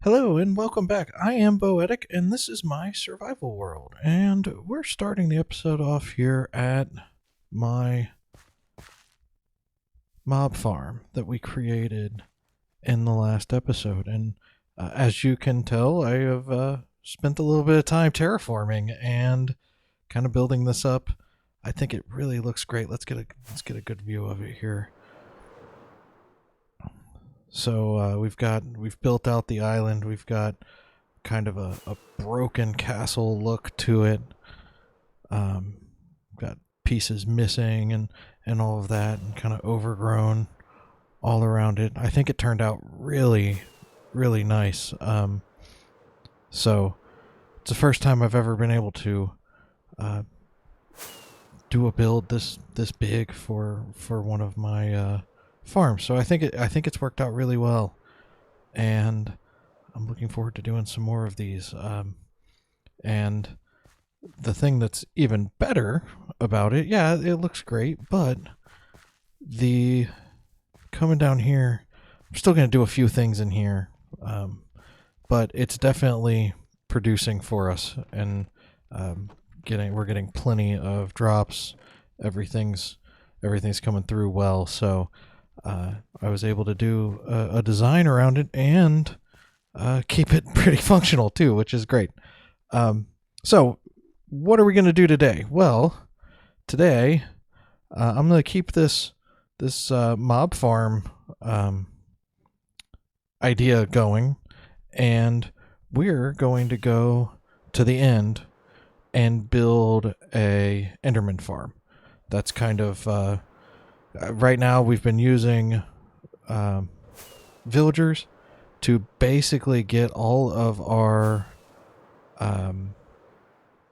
Hello and welcome back. I am Boetic and this is my survival world. And we're starting the episode off here at my mob farm that we created in the last episode. And as you can tell, I have spent a little bit of time terraforming and kind of building this up. I think it really looks great. Let's get a good view of it here. So we've built out the island. We've got kind of a broken castle look to it. Got pieces missing and all of that, and kind of overgrown all around it. I think it turned out really, really nice. So it's the first time I've ever been able to do a build this big for one of my farms. So I think it's worked out really well, and I'm looking forward to doing some more of these. And the thing that's even better about it, yeah, it looks great, but the coming down here, I'm still going to do a few things in here, but it's definitely producing for us, and we're getting plenty of drops. Everything's coming through well, so I was able to do a design around it and keep it pretty functional too, which is great. So what are we going to do today? Well, today I'm going to keep this mob farm idea going, and we're going to go to the end and build a Enderman farm. That's kind of right now we've been using villagers to basically get all of our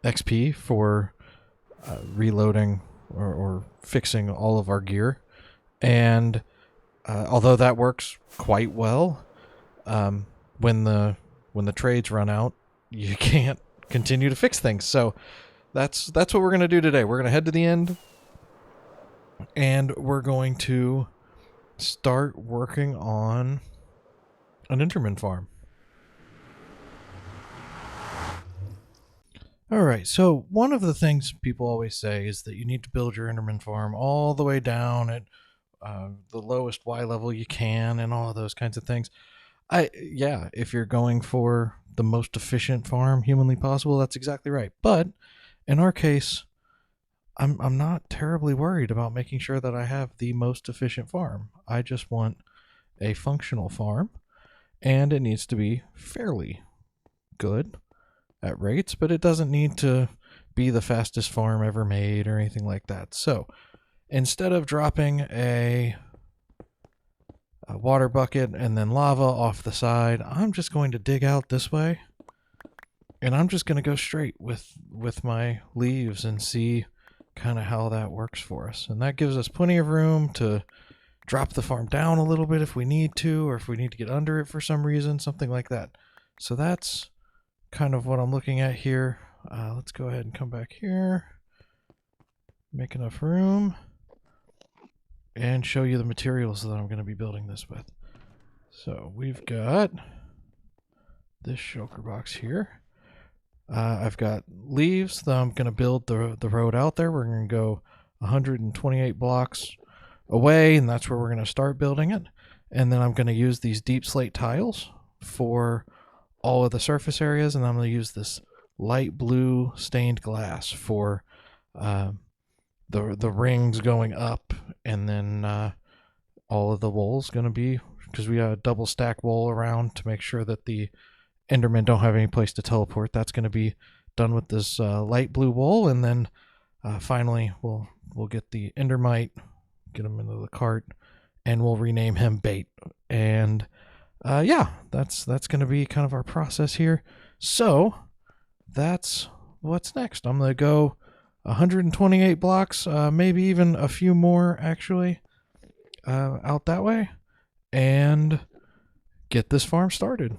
XP for reloading or fixing all of our gear. And although that works quite well, when the trades run out, you can't continue to fix things. So that's what we're going to do today. We're going to head to the end, and we're going to start working on an Enderman farm. All right, so one of the things people always say is that you need to build your Enderman farm all the way down at the lowest Y level you can, and all of those kinds of things. If you're going for the most efficient farm humanly possible, that's exactly right. But in our case, I'm not terribly worried about making sure that I have the most efficient farm. I just want a functional farm, and it needs to be fairly good at rates, but it doesn't need to be the fastest farm ever made or anything like that. So instead of dropping a water bucket and then lava off the side, I'm just going to dig out this way, and I'm just going to go straight with my leaves and see kind of how that works for us. And that gives us plenty of room to drop the farm down a little bit if we need to, or if we need to get under it for some reason, something like that. So that's kind of what I'm looking at here. Let's go ahead and come back here, make enough room, and show you the materials that I'm going to be building this with. So we've got this shulker box here. I've got leaves that I'm going to build the road out there. We're going to go 128 blocks away, and that's where we're going to start building it. And then I'm going to use these deep slate tiles for all of the surface areas, and I'm going to use this light blue stained glass for the rings going up, and then all of the walls going to be, because we got a double stack wall around to make sure that the Endermen don't have any place to teleport. That's going to be done with this light blue wool, and then finally we'll get the Endermite, get him into the cart, and we'll rename him Bait. And that's going to be kind of our process here. So that's what's next. I'm going to go 128 blocks, maybe even a few more actually, out that way, and get this farm started.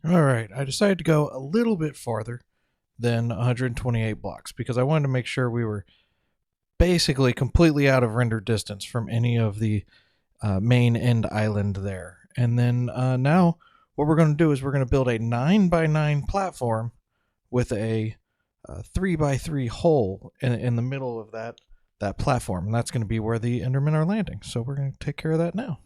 All right, I decided to go a little bit farther than 128 blocks because I wanted to make sure we were basically completely out of render distance from any of the main end island there. And then now what we're going to do is we're going to build a 9x9 platform with a 3x3 hole in the middle of that platform. And that's going to be where the Endermen are landing. So we're going to take care of that now.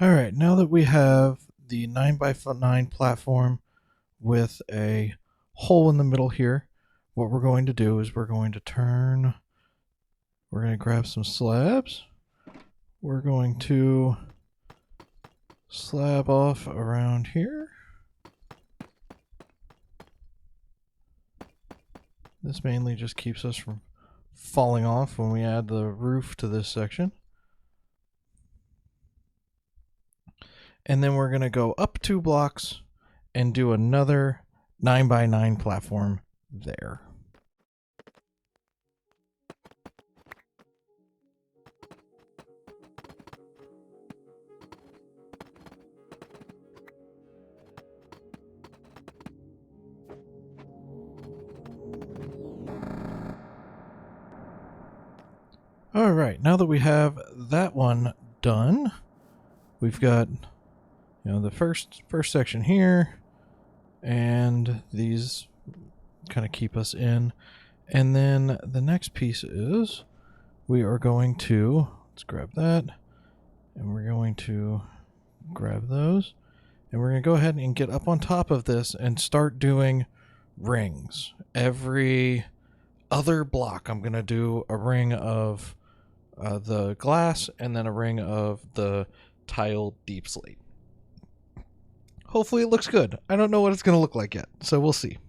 All right, now that we have the 9x9 platform with a hole in the middle here, what we're going to do is we're going to grab some slabs. We're going to slab off around here. This mainly just keeps us from falling off when we add the roof to this section. And then we're going to go up 2 blocks and do another 9x9 platform there. All right, now that we have that one done, we've got the first section here, and these kind of keep us in. And then the next piece is we are going to, let's grab that, and we're going to grab those, and we're going to go ahead and get up on top of this and start doing rings. Every other block I'm going to do a ring of the glass and then a ring of the tiled deep slate. Hopefully it looks good. I don't know what it's going to look like yet, so we'll see.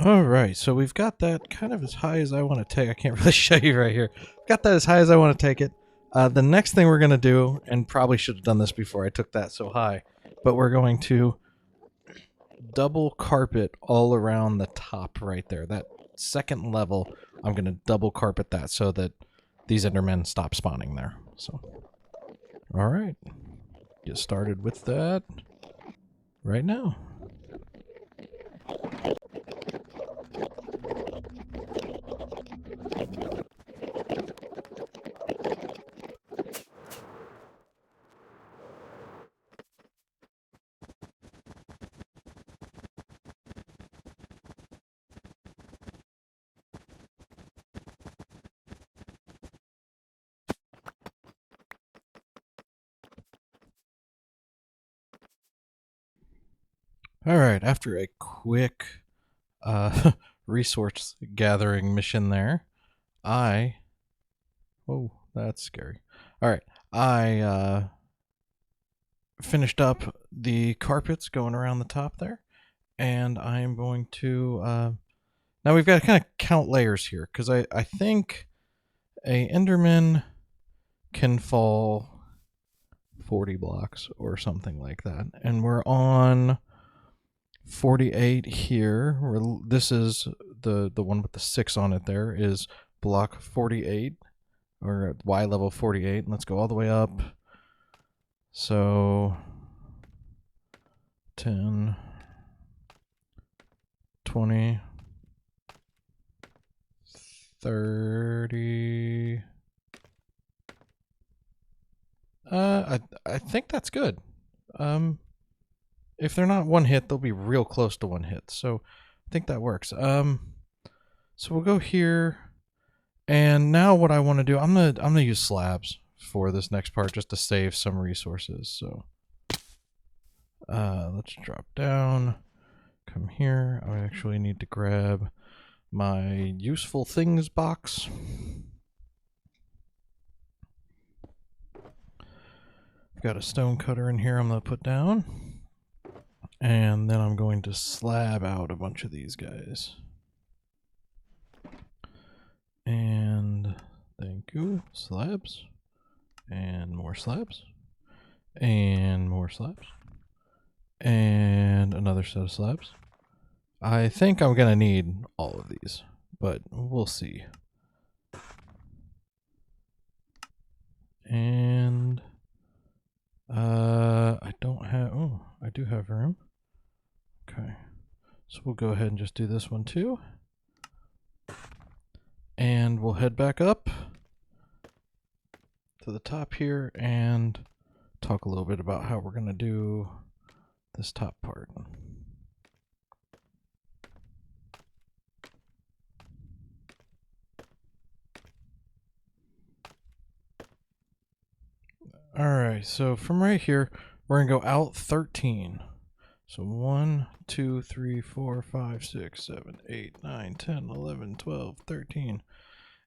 All right, so we've got that kind of as high as I want to take. I can't really show you right here. Got that as high as I want to take it. The next thing we're going to do, and probably should have done this before I took that so high, but we're going to double carpet all around the top right there. That second level, I'm going to double carpet that so that these Endermen stop spawning there. So, all right. Get started with that right now. All right, after a quick resource gathering mission there, oh, that's scary. All right, I finished up the carpets going around the top there, and I am going to now we've got to kind of count layers here because I think a Enderman can fall 40 blocks or something like that, and we're on 48 here. This is the one with the 6 on it. There is block 48, or Y level 48. And let's go all the way up. So 10, 20, 30. I think that's good. If they're not one hit, they'll be real close to one hit. So I think that works. So we'll go here, and now what I want to do, I'm gonna use slabs for this next part just to save some resources. So let's drop down, come here. I actually need to grab my useful things box. I've got a stone cutter in here I'm gonna put down. And then I'm going to slab out a bunch of these guys. And thank you, slabs. And more slabs. And more slabs. And another set of slabs. I think I'm going to need all of these, but we'll see. And I don't have, oh, I do have room. Okay, so we'll go ahead and just do this one too. And we'll head back up to the top here and talk a little bit about how we're going to do this top part. Alright, so from right here, we're going to go out 13. So 1, 2, 3, 4, 5, 6, 7, 8, 9, 10, 11, 12, 13.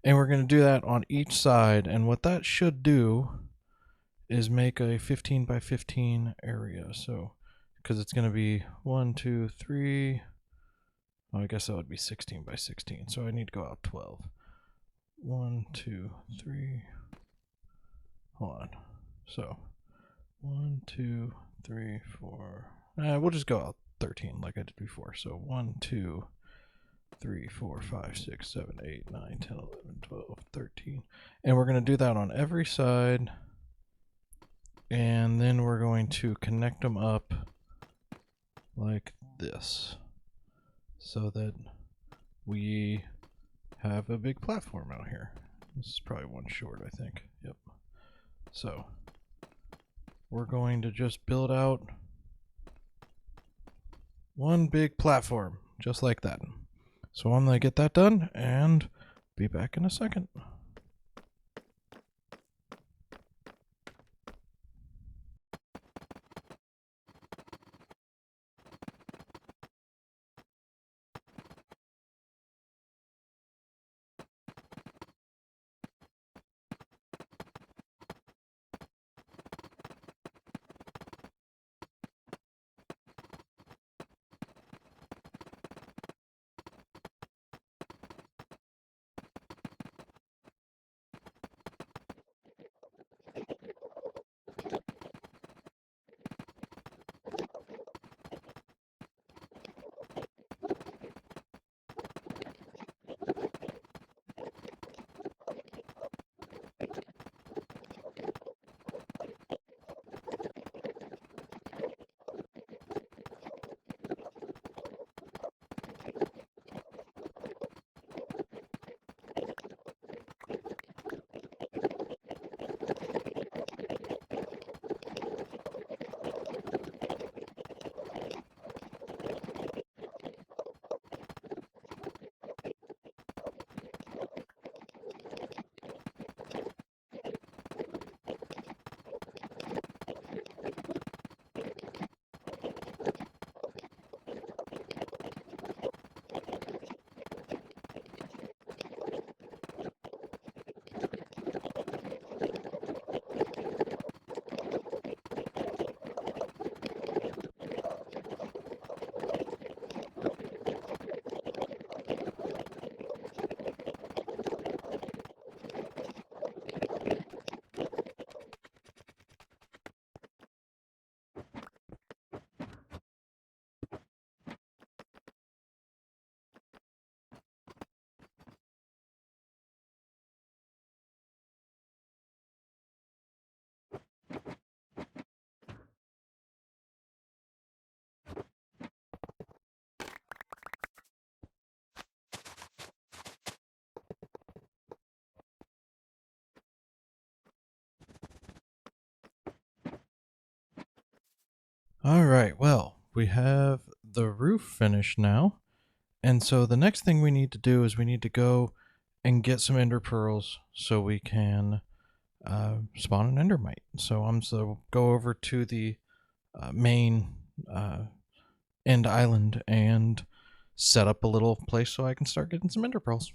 And we're going to do that on each side. And what that should do is make a 15 by 15 area. So, because it's going to be 1, 2, 3. Well, I guess that would be 16 by 16. So I need to go out 12. 1, 2, 3. Hold on. So 1, 2, 3, 4. We'll just go out 13 like I did before. So 1, 2, 3, 4, 5, 6, 7, 8, 9, 10, 11, 12, 13. And we're going to do that on every side. And then we're going to connect them up like this so that we have a big platform out here. This is probably one short, I think. Yep. So we're going to just build out one big platform, just like that. So I'm going to get that done and be back in a second. All right, well, we have the roof finished now. And so the next thing we need to do is we need to go and get some ender pearls so we can spawn an endermite. So I'm so go over to the main end island and set up a little place so I can start getting some ender pearls.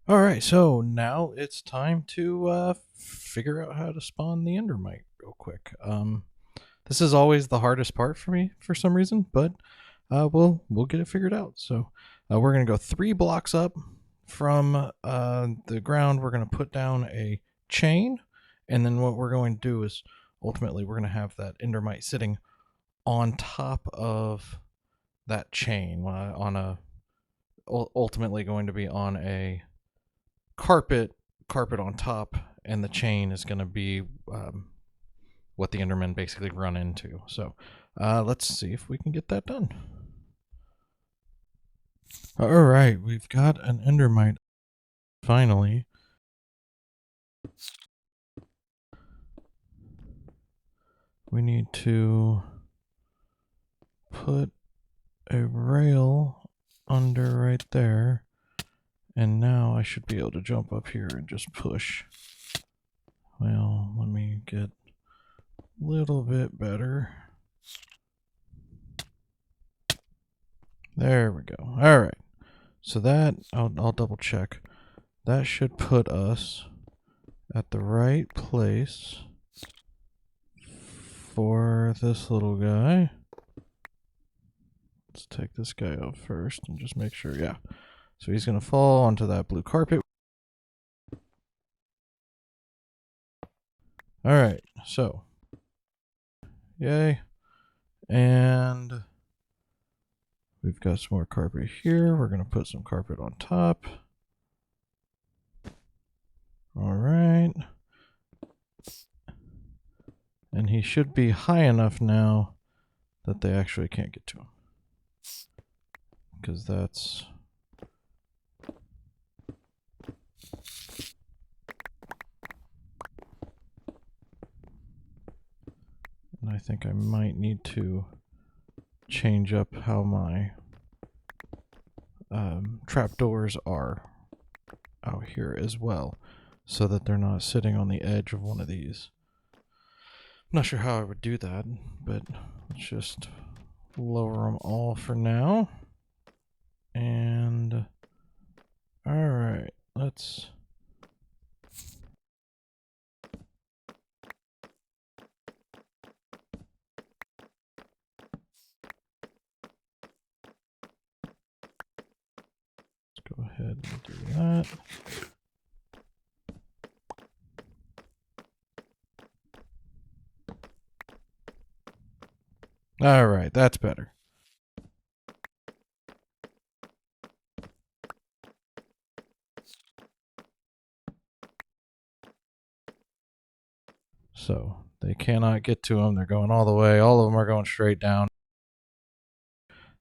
All right, so now it's time to figure out how to spawn the endermite real quick. This is always the hardest part for me for some reason, but we'll get it figured out. So we're gonna go 3 blocks up from the ground. We're gonna put down a chain, and then what we're going to do is ultimately we're gonna have that endermite sitting on top of that chain on a ultimately going to be on a carpet on top, and the chain is going to be what the Endermen basically run into. So let's see if we can get that done. All right, we've got an Endermite finally. We need to put a rail under right there. And now I should be able to jump up here and just push. Well, let me get a little bit better. There we go. All right. So that, I'll double check. That should put us at the right place for this little guy. Let's take this guy out first and just make sure. Yeah. So he's going to fall onto that blue carpet. All right. So, yay. And we've got some more carpet here. We're going to put some carpet on top. All right. And he should be high enough now that they actually can't get to him. Because that's... And I think I might need to change up how my trapdoors are out here as well, so that they're not sitting on the edge of one of these. I'm not sure how I would do that, but let's just lower them all for now. And all right, let's go ahead and do that. All right, that's better. So they cannot get to them. They're going all the way. All of them are going straight down.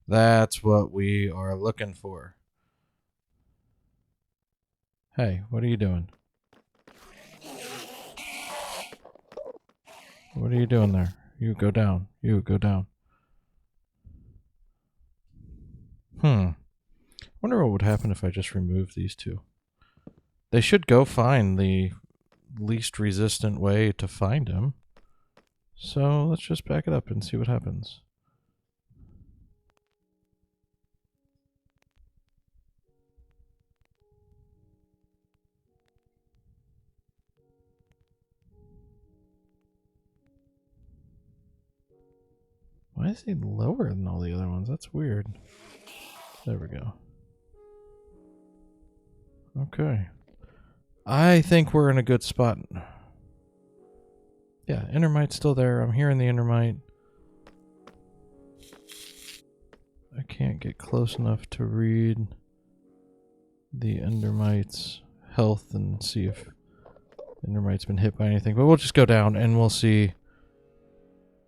That's what we are looking for. Hey, what are you doing? What are you doing there? You go down. You go down. Wonder what would happen if I just remove these two. They should go find the least resistant way to find him. So let's just back it up and see what happens. Why is he lower than all the other ones? That's weird. There we go. Okay. I think we're in a good spot. Yeah, Endermite's still there. I'm hearing the Endermite. I can't get close enough to read the Endermite's health and see if Endermite's been hit by anything. But we'll just go down and we'll see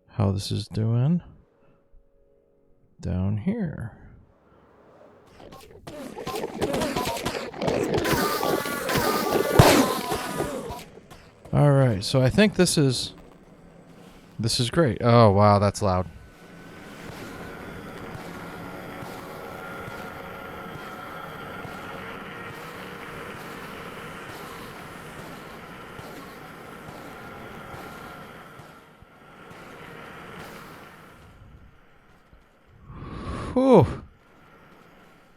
how this is doing. Down here. Alright, so I think this is great. Oh wow, that's loud. Whew.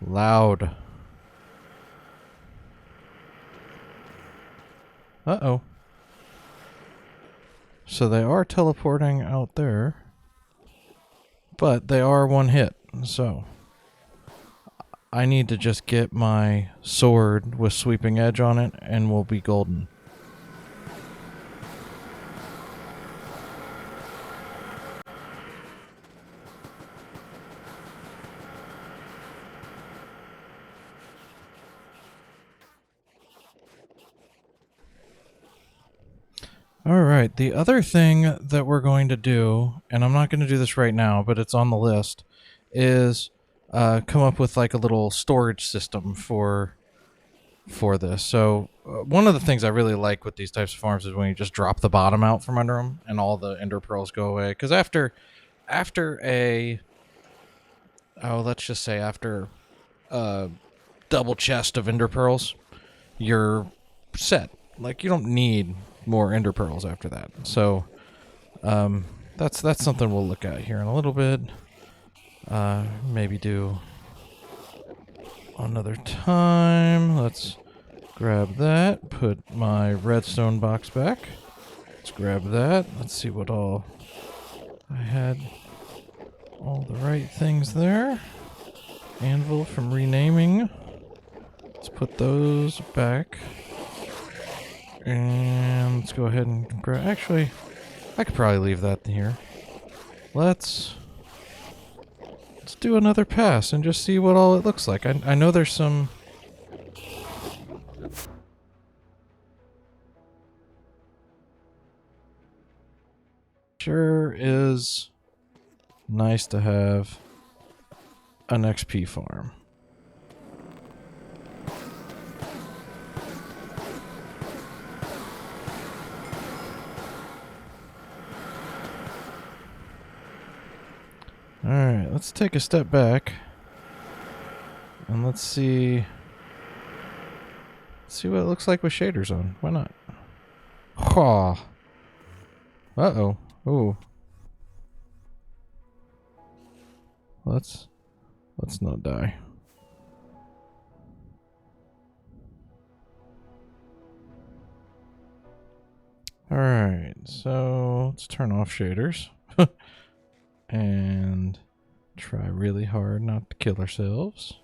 Loud. Uh-oh. So they are teleporting out there, but they are one hit, so I need to just get my sword with sweeping edge on it and we'll be golden. Alright, the other thing that we're going to do, and I'm not going to do this right now, but it's on the list, is come up with like a little storage system for this. So one of the things I really like with these types of farms is when you just drop the bottom out from under them and all the ender pearls go away. Because after a double chest of ender pearls, you're set. Like you don't need more ender pearls after that. So that's something we'll look at here in a little bit. Maybe do another time. Let's grab that. Put my redstone box back. Let's grab that. Let's see what all I had. All the right things there. Anvil from renaming. Let's put those back. And let's go ahead and grab. Actually, I could probably leave that here. Let's do another pass and just see what all it looks like. I know there's some. Sure is nice to have an XP farm. Alright, let's take a step back and let's see what it looks like with shaders on. Why not? Ha! Uh-oh. Ooh. Let's not die. Alright, so let's turn off shaders. And try really hard not to kill ourselves.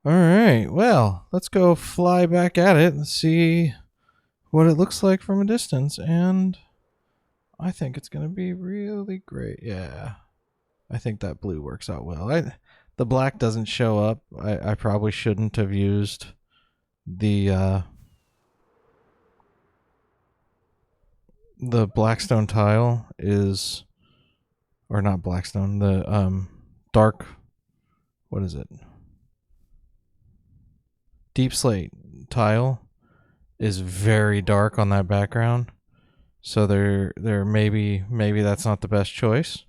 Alright, well, let's go fly back at it and see what it looks like from a distance. And I think it's going to be really great. Yeah. I think that blue works out well. The black doesn't show up. I probably shouldn't have used the blackstone tile is, or not blackstone, the dark, what is it? Deep slate tile is very dark on that background. So there maybe that's not the best choice.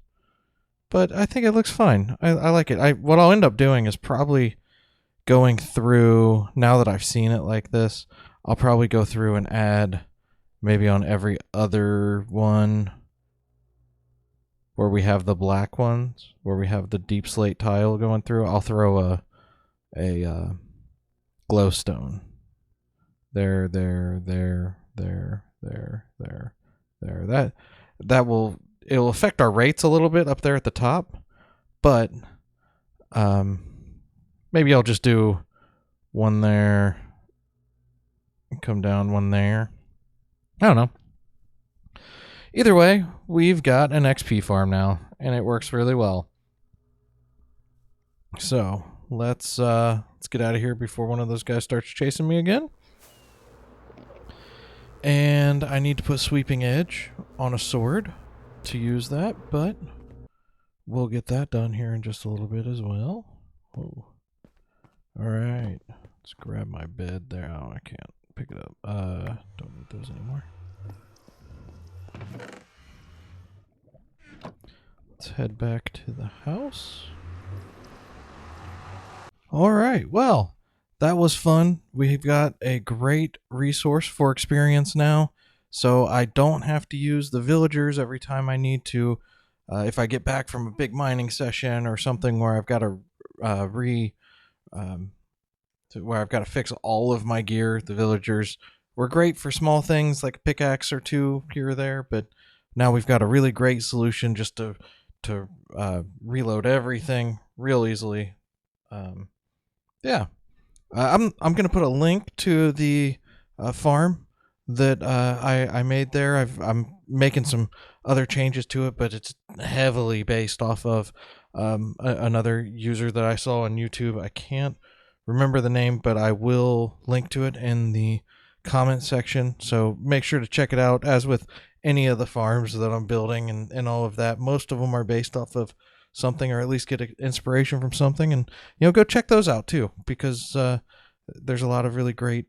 But I think it looks fine. I like it. What I'll end up doing is probably going through, now that I've seen it like this, I'll probably go through and add maybe on every other one where we have the black ones, where we have the deep slate tile going through, I'll throw a glowstone. There. It'll affect our rates a little bit up there at the top, but maybe I'll just do one there, come down one there. I don't know. Either way, we've got an XP farm now, and it works really well. So let's get out of here before one of those guys starts chasing me again. And I need to put sweeping edge on a sword to use that, but we'll get that done here in just a little bit as well. Oh. All right, let's grab my bed there. Oh, I can't pick it up. Don't need those anymore. Let's head back to the house. All right, well, that was fun. We've got a great resource for experience now, so I don't have to use the villagers every time I need to. If I get back from a big mining session or something where I've got to where I've got to fix all of my gear, the villagers were great for small things like a pickaxe or two here or there, but now we've got a really great solution just to reload everything real easily. Yeah. I'm gonna put a link to the farm that I made there. I'm making some other changes to it, but it's heavily based off of another user that I saw on YouTube. I can't remember the name, but I will link to it in the comment section. So make sure to check it out. As with any of the farms that I'm building and all of that, most of them are based off of something, or at least get inspiration from something, and go check those out too, because there's a lot of really great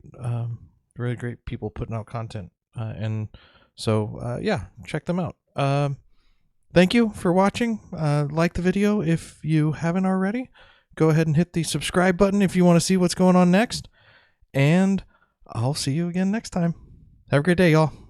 people putting out content, and so yeah, check them out. Thank you for watching. Like the video if you haven't already. Go ahead and hit the subscribe button if you want to see what's going on next, and I'll see you again next time. Have a great day, y'all.